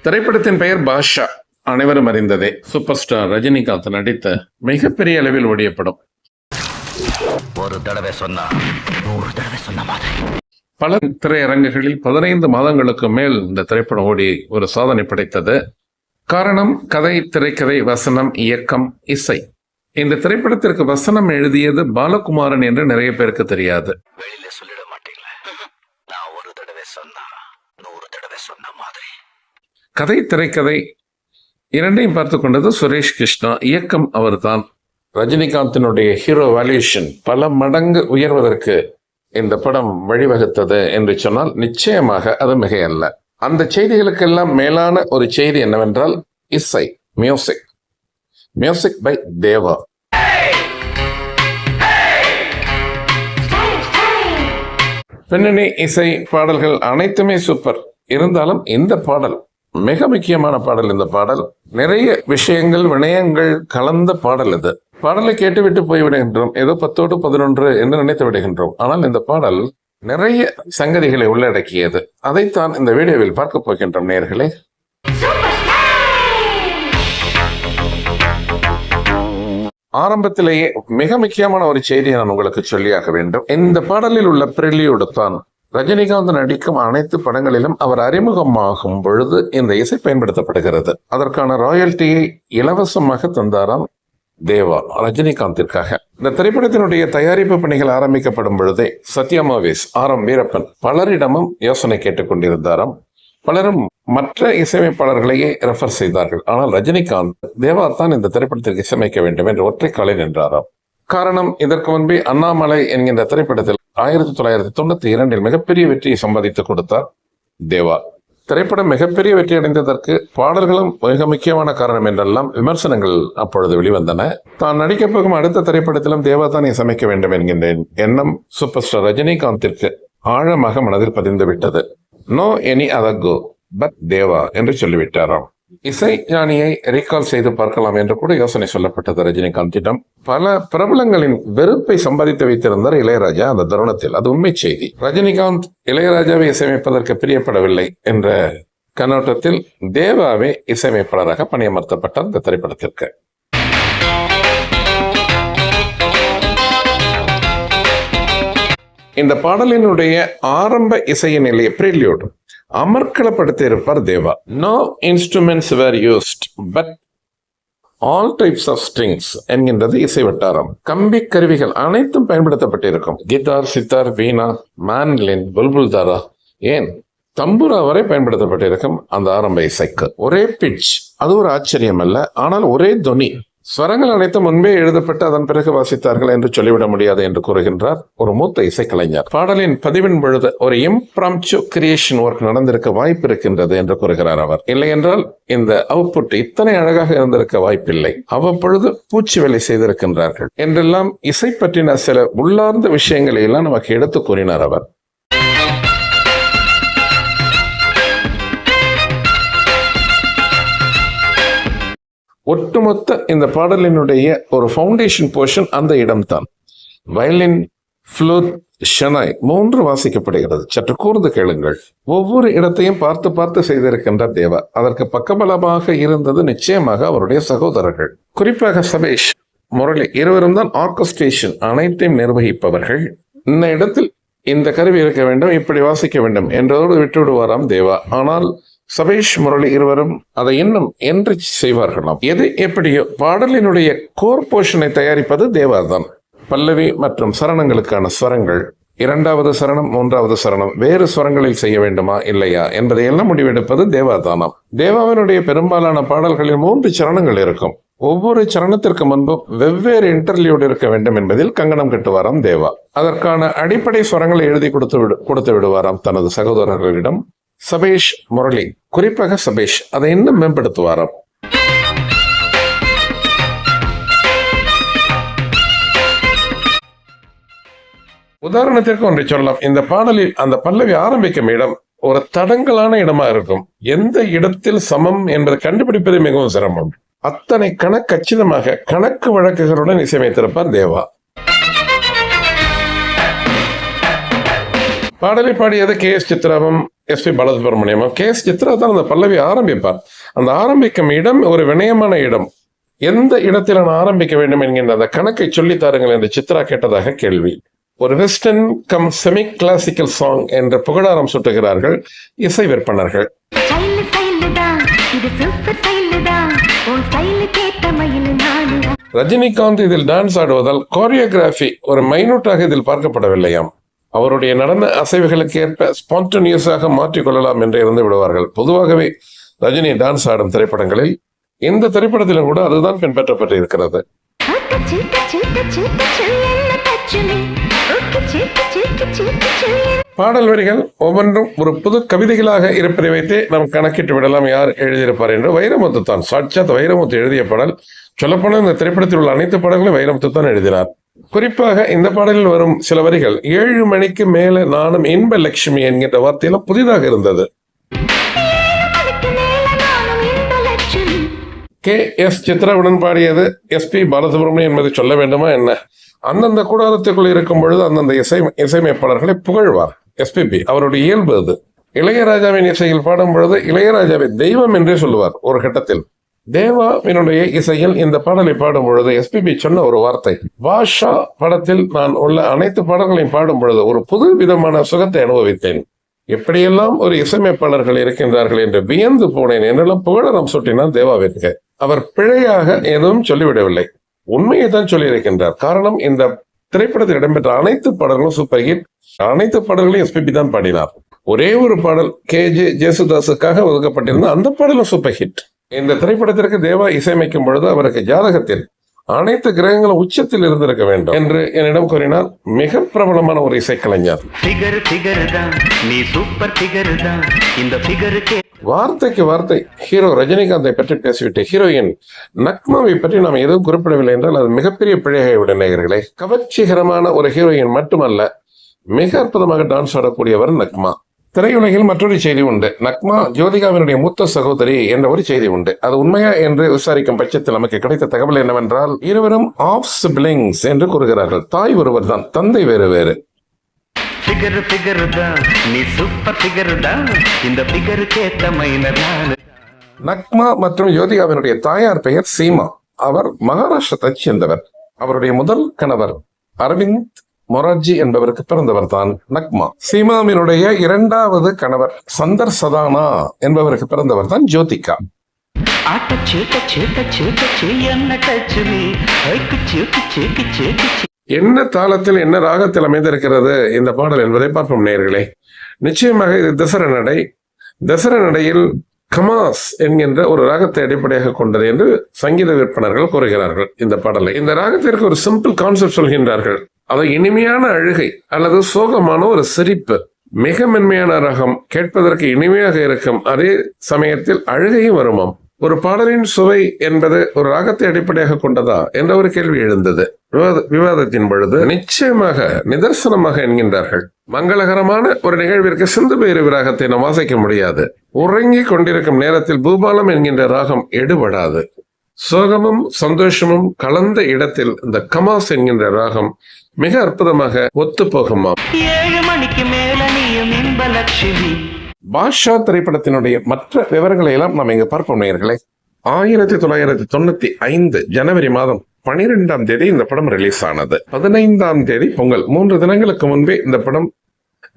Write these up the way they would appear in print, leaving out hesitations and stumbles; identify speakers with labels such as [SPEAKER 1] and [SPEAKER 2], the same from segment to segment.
[SPEAKER 1] திரைப்படத்தின் பெயர் பாஷா. அனைவரும் அறிந்ததே. சூப்பர் ஸ்டார் ரஜினிகாந்த் நடித்த மிகப்பெரிய அளவில் ஓடிய படம்.
[SPEAKER 2] ஒரு தடவை சொன்னா 100 தடவை சொன்ன மாதிரி.
[SPEAKER 1] பல திரையரங்குகளில் 15 மாதங்களுக்கு மேல் இந்த திரைப்படம் ஓடி ஒரு சாதனை படைத்தது. காரணம் கதை, திரைக்கதை, வசனம், இயக்கம், இசை. இந்த திரைப்படத்திற்கு வசனம் எழுதியது பாலகுமாரன் என்று நிறைய பேருக்கு தெரியாது.
[SPEAKER 2] வெளியில சொல்லிட மாட்டீங்களா? நான் ஒரு தடவை சொன்னா 100 தடவை சொன்ன மாதிரி.
[SPEAKER 1] கதை, திரைக்கதை இரண்டையும் பார்த்து கொண்டது சுரேஷ் கிருஷ்ணா. இயக்கம் அவர்தான். ரஜினிகாந்தினுடைய ஹீரோ வேல்யூஷன் பல மடங்கு உயர்வதற்கு இந்த படம் வழிவகுத்தது என்று சொன்னால் நிச்சயமாக அது மிகையல்ல. அந்த செய்திகளுக்கெல்லாம் மேலான ஒரு செய்தி என்னவென்றால் இசை, மியூசிக். மியூசிக் பை தேவா. பின்னணி இசை பாடல்கள் அனைத்துமே சூப்பர். இருந்தாலும் இந்த பாடல் மிக முக்கியமான பாடல். இந்த பாடல் நிறைய விஷயங்கள், வினயங்கள் கலந்த பாடல். இது பாடலை கேட்டுவிட்டு போய்விடுகின்றோம், ஏதோ 10 11 என்று நினைத்து விடுகின்றோம். ஆனால் இந்த பாடல் நிறைய சங்கதிகளை உள்ளடக்கியது. அதைத்தான் இந்த வீடியோவில் பார்க்க போகின்றோம் நேயர்களே. ஆரம்பத்திலேயே மிக முக்கியமான ஒரு செய்தியை நான் உங்களுக்கு சொல்லியாக வேண்டும். இந்த பாடலில் உள்ள பிரிலியோடு தான் ரஜினிகாந்த் நடிக்கும் அனைத்து படங்களிலும் அவர் அறிமுகமாகும் பொழுது இந்த இசை பயன்படுத்தப்படுகிறது. அதற்கான ராயல்ட்டியை இலவசமாக தந்தாராம் தேவா ரஜினிகாந்திற்காக. இந்த திரைப்படத்தினுடைய தயாரிப்பு பணிகள் ஆரம்பிக்கப்படும் பொழுதே சத்யா மூவிஸ், RM வீரப்பன் பலரிடமும் யோசனை கேட்டுக் கொண்டிருந்தாராம். பலரும் மற்ற இசையமைப்பாளர்களையே ரெஃபர் செய்தார்கள். ஆனால் ரஜினிகாந்த் தேவா தான் இந்த திரைப்படத்திற்கு இசையமைக்க வேண்டும் என்று ஒற்றை காலில் நின்றாராம். காரணம், இதற்கு முன்பே அண்ணாமலை என்கின்ற திரைப்படத்தில் 1992 மிகப்பெரிய வெற்றியை சம்பாதித்துக் கொடுத்தார் தேவா. திரைப்படம் மிகப்பெரிய வெற்றி அடைந்ததற்கு பாடல்களும் மிக முக்கியமான காரணம் என்றெல்லாம் விமர்சனங்கள் அப்பொழுது வெளிவந்தன. தான் நடிக்கப் போகும் அடுத்த திரைப்படத்திலும் தேவா தான் இசையமைக்க வேண்டும் என்கின்ற எண்ணம் சூப்பர் ஸ்டார் ரஜினிகாந்திற்கு ஆழமாக மனதில் பதிந்து விட்டது. No any other go but Deva என்று சொல்லிவிட்டாராம். இசை ஞானியை ரீகால் செய்து பார்க்கலாம் என்று கூட யோசனை சொல்லப்பட்டது ரஜினிகாந்திடம். பல பிரபலங்களின் வெறுப்பை சம்பாதித்து வைத்திருந்தார் இளையராஜா அந்த தருணத்தில். அது உண்மை செய்தி. ரஜினிகாந்த் இளையராஜாவை இசையமைப்பதற்கு பிரியப்படவில்லை என்ற கண்ணோட்டத்தில் தேவாவே இசையமைப்பாளராக பணியமர்த்தப்பட்டார் இந்த திரைப்படத்திற்கு. இந்த பாடலினுடைய ஆரம்ப இசையின் நிலைய பிரிலியோடு அமர்க்களப்படுத்தி இருப்பார் Deva. No instruments were used but all types of strings என்கின்றது இசை வட்டாரம். கம்பி கருவிகள் அனைத்தும் பயன்படுத்தப்பட்டிருக்கும். கிட்டார், சித்தார், வீணா, மான்லின், புல்புல் தாரா, ஏன் தம்புரா வரை பயன்படுத்தப்பட்டிருக்கும் அந்த ஆரம்ப இசைக்கு. ஒரே பிட்ச், அது ஒரு ஆச்சரியம் அல்ல. ஆனால் ஒரே துனி. ஸ்வரங்கள் அனைத்தும் முன்பே எழுதப்பட்டு அதன் பிறகு வாசித்தார்கள் என்று சொல்லிவிட முடியாது என்று கூறுகின்றார் ஒரு மூத்த இசைக்கலைஞர். பாடலின் பதிவின் பொழுது ஒரு இம்ப்ராம்ப்டு கிரியேஷன் ஒர்க் நடந்திருக்க வாய்ப்பு இருக்கின்றது என்று கூறுகிறார் அவர். இல்லை என்றால் இந்த அவுட்புட் இத்தனை அழகாக இருந்திருக்க வாய்ப்பில்லை. அவ்வப்பொழுது பூச்சி வேலை செய்திருக்கின்றார்கள் என்றெல்லாம் இசை பற்றின சில உள்ளார்ந்த விஷயங்களை எல்லாம் நமக்கு எடுத்து கூறினார் அவர். ஒட்டுமொத்த இந்த பாடலினுடைய ஒரு ஃபவுண்டேஷன் போர்ஷன் அந்த இடம்தான். வயலின், ஃப்ளூட், ஷனாய் 3 வாசிக்கப்படுகிறது. சற்று கூர்ந்து கேளுங்கள். ஒவ்வொரு இடத்தையும் பார்த்து பார்த்து செய்திருக்கின்றார் தேவா. அதற்கு பக்கபலமாக இருந்தது நிச்சயமாக அவருடைய சகோதரர்கள், குறிப்பாக சபேஷ், முரளி இருவரும் தான் ஆர்கெஸ்ட்ரேஷன் அனைத்தையும் நிர்வகிப்பவர்கள். இந்த இடத்தில் இந்த கருவி இருக்க வேண்டும், இப்படி வாசிக்க வேண்டும் என்றதோடு விட்டு விடுவாராம் தேவா. ஆனால் சபேஷ், முரளி இருவரும் அதை இன்னும் என்று செய்வார்களாம். எது எப்படியோ பாடலினுடைய கோர் போர்ஷனை தயாரிப்பது தேவா தான். பல்லவி மற்றும் சரணங்களுக்கான ஸ்வரங்கள், 2வது சரணம், 3வது சரணம் வேறு ஸ்வரங்களில் செய்ய வேண்டுமா இல்லையா என்பதையெல்லாம் முடிவெடுப்பது தேவா தானாம். தேவாவினுடைய பெரும்பாலான பாடல்களில் 3 சரணங்கள் இருக்கும். ஒவ்வொரு சரணத்திற்கு முன்பும் வெவ்வேறு இன்டர்லியூட் இருக்க வேண்டும் என்பதில் கங்கணம் கட்டுவாராம் தேவா. அதற்கான அடிப்படை ஸ்வரங்களை எழுதி கொடுத்து விடுவாராம் தனது சகோதரர்களிடம். சபேஷ், முரளி, குறிப்பாக சபேஷ் அதை இன்னும் மேம்படுத்துவாராம். உதாரணத்திற்கு ஒன்றை சொல்லலாம். இந்த பாடலில் அந்த பல்லவி ஆரம்பிக்கும் இடம் ஒரு தடங்கலான இடமா இருக்கும். எந்த இடத்தில் சமம் என்பதை கண்டுபிடிப்பது மிகவும் சிரமம். அத்தனை கச்சிதமாக கணக்கு வழக்குகளுடன் இசையமைத்திருப்பார் தேவா. பாடலை பாடியது கே.எஸ். சித்ராவும் எஸ்.பி. பாலசுப்ரமணியமும். கே.எஸ். சித்ரா தான் அந்த பல்லவி ஆரம்பிப்பார். அந்த ஆரம்பிக்கும் இடம் ஒரு வினயமான இடம். எந்த இடத்தில் நான் ஆரம்பிக்க வேண்டும் என்கின்ற அந்த கணக்கை சொல்லித் தாருங்கள் என்று சித்ரா கேட்டதாக கேள்வி. ஒரு western come semi classical song என்ற புகழாரம் சுட்டுகிறார்கள் இசை விற்பனர்கள். ரஜினிகாந்த் இதில் டான்ஸ் ஆடுவதால் கோரியோகிராஃபி ஒரு மைனூட்டாக இதில் பார்க்கப்படவில்லையாம். அவருடைய நடன அசைவுகளுக்கு ஏற்ப ஸ்பான்டனியஸாக மாற்றிக்கொள்ளலாம் என்று இருந்து விடுவார்கள். பொதுவாகவே ரஜினி டான்ஸ் ஆடும் திரைப்படங்களில் இந்த திரைப்படத்திலும் கூட அதுதான் பின்பற்றப்பட்டு இருக்கிறது. பாடல் வரிகள் ஒவ்வொன்றும் ஒரு புது கவிதைகளாக இருப்பதை வைத்தே நாம் கணக்கிட்டு விடலாம் யார் எழுதியிருப்பார் என்று. வைரமுத்து தான், சாட்சாத் வைரமுத்து எழுதிய பாடல். சொல்லப்போனால் இந்த திரைப்படத்தில் உள்ள அனைத்து பாடல்களும் வைரமுத்து தான் எழுதினார். குறிப்பாக இந்த பாடலில் வரும் சில வரிகள் 7 மணிக்கு மேல நானும் இன்ப லட்சுமி என்கின்ற வார்த்தையெல்லாம் புதிதாக இருந்தது. கே.எஸ். சித்ராவுடன் பாடியது எஸ்.பி. பாலசுப்ரமணியம் என்பதை சொல்ல வேண்டுமா என்ன? அந்தந்த கூடாரத்துக்குள் இருக்கும் பொழுது அந்தந்த இசையமைப்பாளர்களை புகழ்வார் எஸ்பிபி. அவருடைய இயல்பு அது. இளையராஜாவின் இசையில் பாடும் பொழுது இளையராஜாவை தெய்வம் என்றே சொல்லுவார். ஒரு கட்டத்தில் தேவாவினுடைய இசையில் இந்த பாடலை பாடும் பொழுது எஸ்பிபி சொன்ன ஒரு வார்த்தை, பாஷா படத்தில் நான் உள்ள அனைத்து பாடல்களையும் பாடும் பொழுது ஒரு புது விதமான சுகத்தை அனுபவித்தேன். எப்படியெல்லாம் ஒரு இசையமைப்பாளர்கள் இருக்கின்றார்கள் என்று வியந்து போனேன் என்றெல்லாம் புகழாரம் சூட்டினார் தேவாவிற்கு. அவர் பிழையாக எதுவும் சொல்லிவிடவில்லை, உண்மையை தான் சொல்லியிருக்கின்றார். காரணம், இந்த திரைப்படத்தில் இடம்பெற்ற அனைத்து பாடல்களும் சூப்பர் ஹிட். அனைத்து பாடல்களையும் எஸ்பிபி தான் பாடினார். ஒரே ஒரு பாடல் கே.ஜே. ஜேசுதாஸுக்காக ஒதுக்கப்பட்டிருந்த அந்த பாடலும் சூப்பர் ஹிட். இந்த திரைப்படத்திற்கு தேவா இசையமைக்கும் பொழுது அவருக்கு ஜாதகத்தில் அனைத்து கிரகங்களும் உச்சத்தில் இருந்திருக்க வேண்டும் என்று என்னிடம் கூறினார். மிக பிரபலமான ஒரு இசைக்கலைஞர். வார்த்தைக்கு வார்த்தை ஹீரோ ரஜினிகாந்தை பற்றி பேசிவிட்டு ஹீரோயின் நக்மாவை பற்றி நாம் எதுவும் குறிப்பிடவில்லை என்றால் அது மிகப்பெரிய பிழையாகிவிட நேயர்களே. கவர்ச்சிகரமான ஒரு ஹீரோயின் மட்டுமல்ல, மிக அற்புதமாக டான்ஸ் ஆடக்கூடியவர் நக்மா. திரையுலகில் மற்றொரு செய்தி உண்டு. நக்மா ஜோதிகாவினுடைய மூத்த சகோதரி என்ற ஒரு செய்தி உண்டு. அது உண்மையா என்று விசாரிக்கும் பட்சத்தில் நமக்கு கிடைத்த தகவல் என்னவென்றால், இருவரும் ஆஃப் சிப்லிங்ஸ் என்று கூறுகிறார்கள். தாய் ஒருவர் தான், தந்தை வேறு வேறு. நக்மா மற்றும் ஜோதிகாவினுடைய தாயார் பெயர் சீமா. அவர் மகாராஷ்டிரத்தை சேர்ந்தவர். அவருடைய முதல் கணவர் அரவிந்த் மொரார்ஜி என்பவருக்கு பிறந்தவர் தான் நக்மா. சீமாவினுடைய இரண்டாவது கணவர் சந்தர் சதானா என்பவருக்கு பிறந்தவர் தான் ஜோதிகா. என்ன தாளத்தில் என்ன ராகத்தில் அமைந்திருக்கிறது இந்த பாடல் என்பதை பார்ப்போம் நேயர்களே. நிச்சயமாக இது தசர நடை. தசர நடையில் கமாஸ் என்கின்ற ஒரு ராகத்தை அடிப்படையாக கொண்டது என்று சங்கீத விற்பனர்கள் கூறுகிறார்கள். இந்த பாடலை இந்த ராகத்திற்கு ஒரு சிம்பிள் கான்செப்ட் சொல்கின்றார்கள். அது இனிமையான அழுகை அல்லது சோகமான ஒரு சிரிப்பு. மிக மென்மையான ராகம், கேட்பதற்கு இனிமையாக இருக்கும், அதே சமயத்தில் அழுகையும் வருமாம். ஒரு பாடலின் சுவை என்பது ஒரு ராகத்தை அடிப்படையாக கொண்டதா என்ற ஒரு கேள்வி எழுந்தது விவாதத்தின் பொழுது. நிச்சயமாக நிதர்சனமாக என்கின்றார்கள். மங்களகரமான ஒரு நிகழ்விற்கு சிந்து பைரவி ராகத்தை நாம் வாசிக்க முடியாது. உறங்கி கொண்டிருக்கும் நேரத்தில் பூபாலம் என்கின்ற ராகம் எடுபடாது. சோகமும் சந்தோஷமும் கலந்த இடத்தில் இந்த கமாஸ் என்கின்ற ராகம் மிக அற்புதமாக ஒத்து போகுமா.
[SPEAKER 2] 7 மணிக்கு மேல நீயும் இன்ப லட்சுமி.
[SPEAKER 1] பாஷா திரைப்படத்தினுடைய மற்ற விவரங்களை எல்லாம் நாம் இங்கு பார்ப்போம் நேயர்களே. 1995 ஜனவரி மாதம் 12ஆம் தேதி இந்த படம் ரிலீஸ் ஆனது. 15ஆம் தேதி பொங்கல், 3 தினங்களுக்கு முன்பே இந்த படம்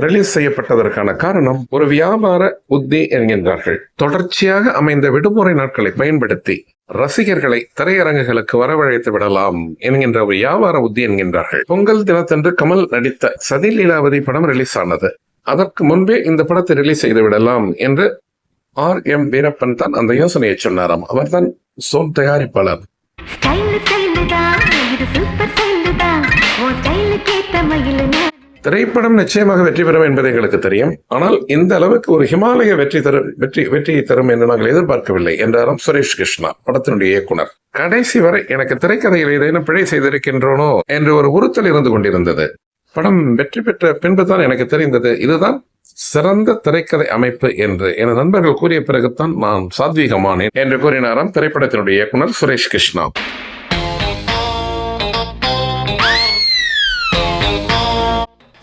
[SPEAKER 1] ரிலீஸ் செய்யப்பட்டதற்கான காரணம் ஒரு வியாபார உத்தி என்கின்றார்கள். தொடர்ச்சியாக அமைந்த விடுமுறை நாட்களை பயன்படுத்தி ரசிகர்களை திரையரங்குகளுக்கு வரவழைத்து விடலாம் என்கின்ற ஒரு வியாபார உத்தி என்கின்றார்கள். பொங்கல் தினத்தன்று கமல் நடித்த சதி லீலாவதி படம் ரிலீஸ் ஆனது. அதற்கு முன்பே இந்த படத்தை ரிலீஸ் செய்து விடலாம் என்று R.M. வீரப்பன் தான் அந்த யோசனையை சொன்னாராம். அவர் தான் சோல் தயாரிப்பாளர். திரைப்படம் நிச்சயமாக வெற்றி பெறும் என்பது எங்களுக்கு தெரியும். ஆனால் இந்த அளவுக்கு ஒரு ஹிமாலய வெற்றியை தரும் என்று நாங்கள் எதிர்பார்க்கவில்லை என்றாராம் சுரேஷ் கிருஷ்ணா, படத்தினுடைய இயக்குனர். கடைசி வரை எனக்கு திரைக்கதையில் ஏதேனும் பிழை செய்திருக்கின்றனோ என்று ஒரு உறுத்தல் இருந்து கொண்டிருந்தது. படம் வெற்றி பெற்ற பின்புதான் எனக்கு தெரிந்தது இதுதான் சிறந்த திரைக்கதை அமைப்பு என்று. என் நண்பர்கள் கூறிய பிறகுதான் நான் சாத்வீகமானேன் என்று கூறினாராம் திரைப்படத்தினுடைய இயக்குனர் சுரேஷ் கிருஷ்ணா.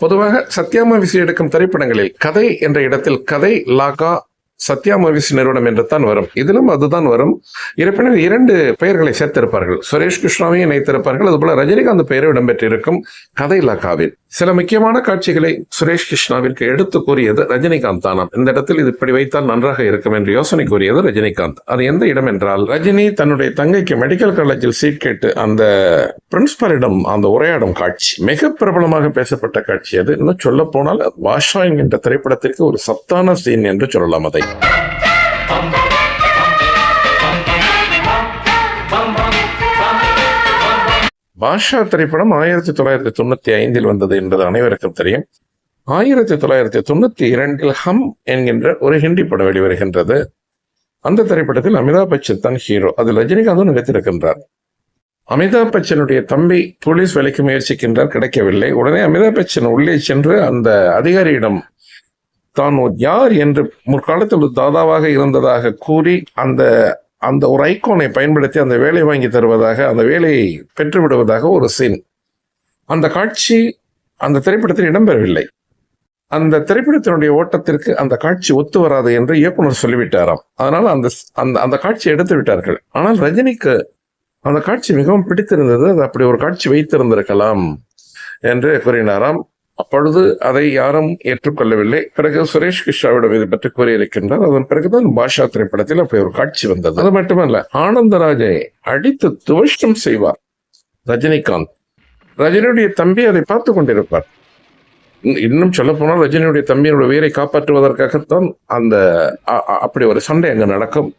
[SPEAKER 1] பொதுவாக சத்யா மூவிஸ் எடுக்கும் திரைப்படங்களில் கதை என்ற இடத்தில் கதை லாகா சத்யா மூவிஸ் நிறுவனம் என்று தான் வரும். இதிலும் அதுதான் வரும். இருப்பினும் 2 பெயர்களை சேர்த்திருப்பார்கள். சுரேஷ் கிருஷ்ணாவையும் இணைத்திருப்பார்கள். அதுபோல ரஜினிகாந்த் பெயரும் இடம்பெற்றிருக்கும் கதை லாகாவில். சில முக்கியமான காட்சிகளை சுரேஷ் கிருஷ்ணாவிற்கு எடுத்து கூறியது ரஜினிகாந்த் தானாம். இந்த இடத்தில் இது இப்படி வைத்தால் நன்றாக இருக்கும் என்று யோசனை கூறியது ரஜினிகாந்த். அது எந்த இடம் என்றால், ரஜினி தன்னுடைய தங்கைக்கு மெடிக்கல் காலேஜில் சீட் கேட்டு அந்த பிரின்சிபாலிடம் அந்த உரையாடும் காட்சி மிக பிரபலமாக பேசப்பட்ட காட்சி. அது இன்னும் சொல்ல போனால் பாஷா என்கின்ற திரைப்படத்திற்கு ஒரு சத்தான சீன் என்று சொல்லலாம். அதை பாஷா திரைப்படம் 1995 வந்தது என்பது அனைவருக்கும் தெரியும். 1992 ஹம் என்கின்ற ஒரு ஹிந்தி படம் வெளிவருகின்றது. அந்த திரைப்படத்தில் அமிதாப் பச்சன் தான் ஹீரோ. அதில் ரஜினிகாந்தும் நடித்திருக்கின்றார். அமிதாப் பச்சனுடைய தம்பி போலீஸ் வேலைக்கு முயற்சிக்கின்றார், கிடைக்கவில்லை. உடனே அமிதாப் பச்சன் உள்ளே சென்று அந்த அதிகாரியிடம் தான் யார் என்று முற்காலத்தில் ஒரு தாதாவாக இருந்ததாக கூறி அந்த ஒரு ஐக்கோனை பயன்படுத்தி அந்த வேலை வாங்கி தருவதாக, அந்த வேலையை பெற்று விடுவதாக ஒரு சீன். அந்த காட்சி அந்த திரைப்படத்தில் இடம்பெறவில்லை. அந்த திரைப்படத்தினுடைய ஓட்டத்திற்கு அந்த காட்சி ஒத்து வராது என்று இயக்குனர் சொல்லிவிட்டாராம். அதனால் அந்த காட்சியை எடுத்து விட்டார்கள். ஆனால் ரஜினிக்கு அந்த காட்சி மிகவும் பிடித்திருந்தது. அது அப்படி ஒரு காட்சி வைத்திருந்திருக்கலாம் என்று கூறினாராம். அப்பொழுது அதை யாரும் ஏற்றுக்கொள்ளவில்லை. பிறகு சுரேஷ் கிருஷ்ணாவிடம் இது பற்றி கூறியிருக்கின்றார். அதன் பிறகுதான் பாஷா திரைப்படத்தில் அப்படி ஒரு காட்சி வந்தது. அது மட்டுமல்ல, ஆனந்தராஜை அடித்து துவஷ்டம் செய்வார் ரஜினிகாந்த். ரஜினியுடைய தம்பி அதை பார்த்து கொண்டிருப்பார். இன்னும் சொல்ல போனால் ரஜினியுடைய தம்பியினுடைய உயிரை காப்பாற்றுவதற்காகத்தான் அப்படி ஒரு சண்டை அங்கு நடக்கும்.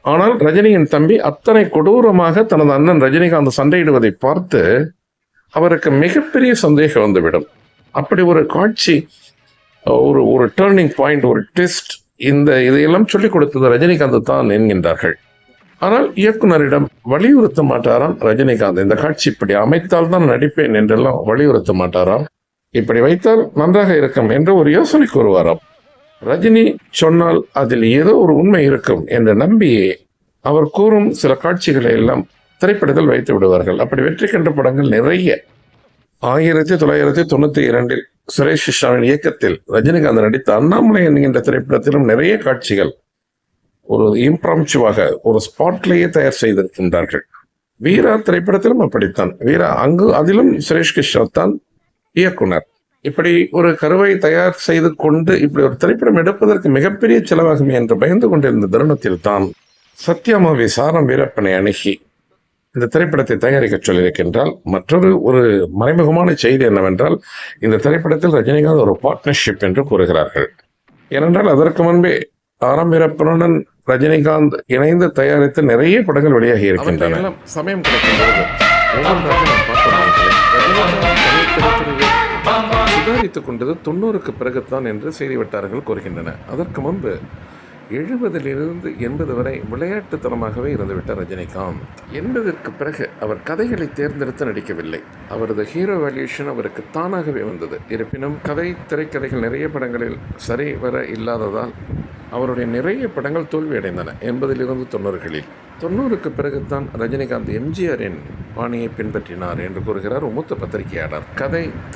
[SPEAKER 1] ஆனால் ரஜினியின் தம்பி அத்தனை கொடூரமாக தனது அண்ணன் ரஜினிகாந்த் சண்டையிடுவதை பார்த்து அவருக்கு மிகப்பெரிய சந்தேகம் வந்துவிடும். அப்படி ஒரு காட்சி, ஒரு டேர்னிங் பாயிண்ட், ஒரு ட்விஸ்ட், இதையெல்லாம் சொல்லிக் கொடுத்தது ரஜினிகாந்த் தான் என்கின்றார்கள். ஆனால் இயக்குனரிடம் வலியுறுத்த மாட்டாராம் ரஜினிகாந்த். இந்த காட்சி இப்படி அமைத்தால் தான் நடிப்பேன் என்றெல்லாம் வலியுறுத்த மாட்டாராம். இப்படி வைத்தால் நன்றாக இருக்கும் என்று ஒரு யோசனை கூறுவாராம். ரஜினி சொன்னால் அதில் ஏதோ ஒரு உண்மை இருக்கும் என்று நம்பி அவர் கூறும் சில காட்சிகளை எல்லாம் திரைப்படத்தில் வைத்து விடுவார்கள். அப்படி வெற்றி கண்ட படங்கள் நிறைய. 1992 சுரேஷ் கிருஷ்ணாவின் இயக்கத்தில் ரஜினிகாந்த் நடித்த அண்ணாமலை என்கின்ற திரைப்படத்திலும் நிறைய காட்சிகள் ஒரு இம்ப்ராம்சுவாக ஒரு ஸ்பாட்லேயே தயார் செய்திருக்கின்றார்கள். வீரா திரைப்படத்திலும் அப்படித்தான். வீரா அதிலும் சுரேஷ் கிருஷ்ணா தான் இயக்குனர். இப்படி ஒரு கருவை தயார் செய்து கொண்டு இப்படி ஒரு திரைப்படம் எடுப்பதற்கு மிகப்பெரிய செலவாகும் என்று பயந்து கொண்டிருந்த தருணத்தில் தான் சத்யா மூவிஸ் ஆரம் வீரப்பனை அணுகி இந்த திரைப்படத்தை தயாரிக்க சொல்லியிருக்கின்றால். மற்றொரு மறைமுகமான செய்தி என்னவென்றால், இந்த திரைப்படத்தில் ரஜினிகாந்த் ஒரு பார்ட்னர்ஷிப் என்று கூறுகிறார்கள். ஏனென்றால் அதற்கு முன்பே ஆரம் வீரப்பனுடன் ரஜினிகாந்த் இணைந்து தயாரித்து நிறைய படங்கள் வெளியாகி இருக்கின்றன. சமயம் கிடைக்கும்போது சுதாரித்துக் கொண்டது 90க்கு பிறகுத்தான் என்று செய்தி வட்டாரங்கள் கூறுகின்றன. அதற்கு முன்பு 70லிருந்து 80 வரை விளையாட்டுத்தனமாகவே இருந்துவிட்டார் ரஜினிகாந்த். 80ற்கு பிறகு அவர் கதைகளை தேர்ந்தெடுத்து நடிக்கவில்லை. அவரது ஹீரோ வேல்யூஷன் அவருக்கு தானாகவே வந்தது. இருப்பினும் திரைக்கதைகள் நிறைய படங்களில் சரி வர இல்லாததால் அவருடைய நிறைய படங்கள் தோல்வியடைந்தன 80லிருந்து 90களில். 90க்கு பிறகுதான் ரஜினிகாந்த் எம்ஜிஆரின் பாணியை பின்பற்றினார் என்று கூறுகிறார் மூத்த பத்திரிகையாளர்.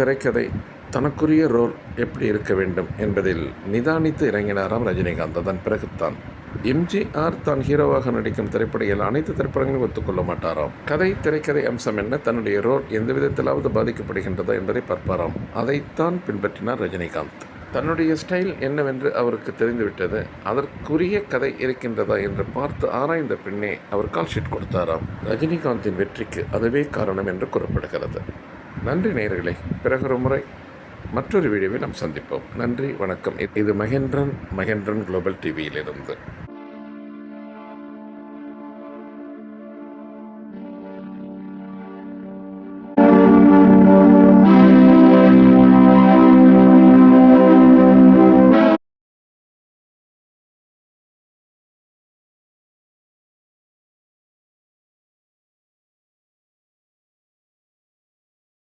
[SPEAKER 1] திரைக்கதை தனக்குரிய ரோல் எப்படி இருக்க வேண்டும் என்பதில் நிதானித்து இறங்கினாராம் ரஜினிகாந்த். அதன் பிறகுத்தான் எம்ஜிஆர் தான் ஹீரோவாக நடிக்கும் திரைப்படங்கள் அனைத்து திரைப்படங்களையும் ஒத்துக்கொள்ள மாட்டாராம். திரைக்கதை அம்சம் என்ன, தன்னுடைய ரோல் எந்த விதத்திலாவது பாதிக்கப்படுகின்றதா என்பதை பார்ப்பாராம். அதைத்தான் பின்பற்றினார் ரஜினிகாந்த். தன்னுடைய ஸ்டைல் என்னவென்று அவருக்கு தெரிந்துவிட்டது. அதற்குரிய கதை இருக்கின்றதா என்று பார்த்து ஆராய்ந்த பின்னே அவர் கால் ஷீட் கொடுத்தாராம். ரஜினிகாந்தின் வெற்றிக்கு அதுவே காரணம் என்று கூறப்படுகிறது. நன்றி நேயர்களே. பிறகு ஒரு முறை மற்றொரு வீடியோவில் நாம் சந்திப்போம். நன்றி, வணக்கம். இது மகேந்திரன் குளோபல் டிவியிலிருந்து.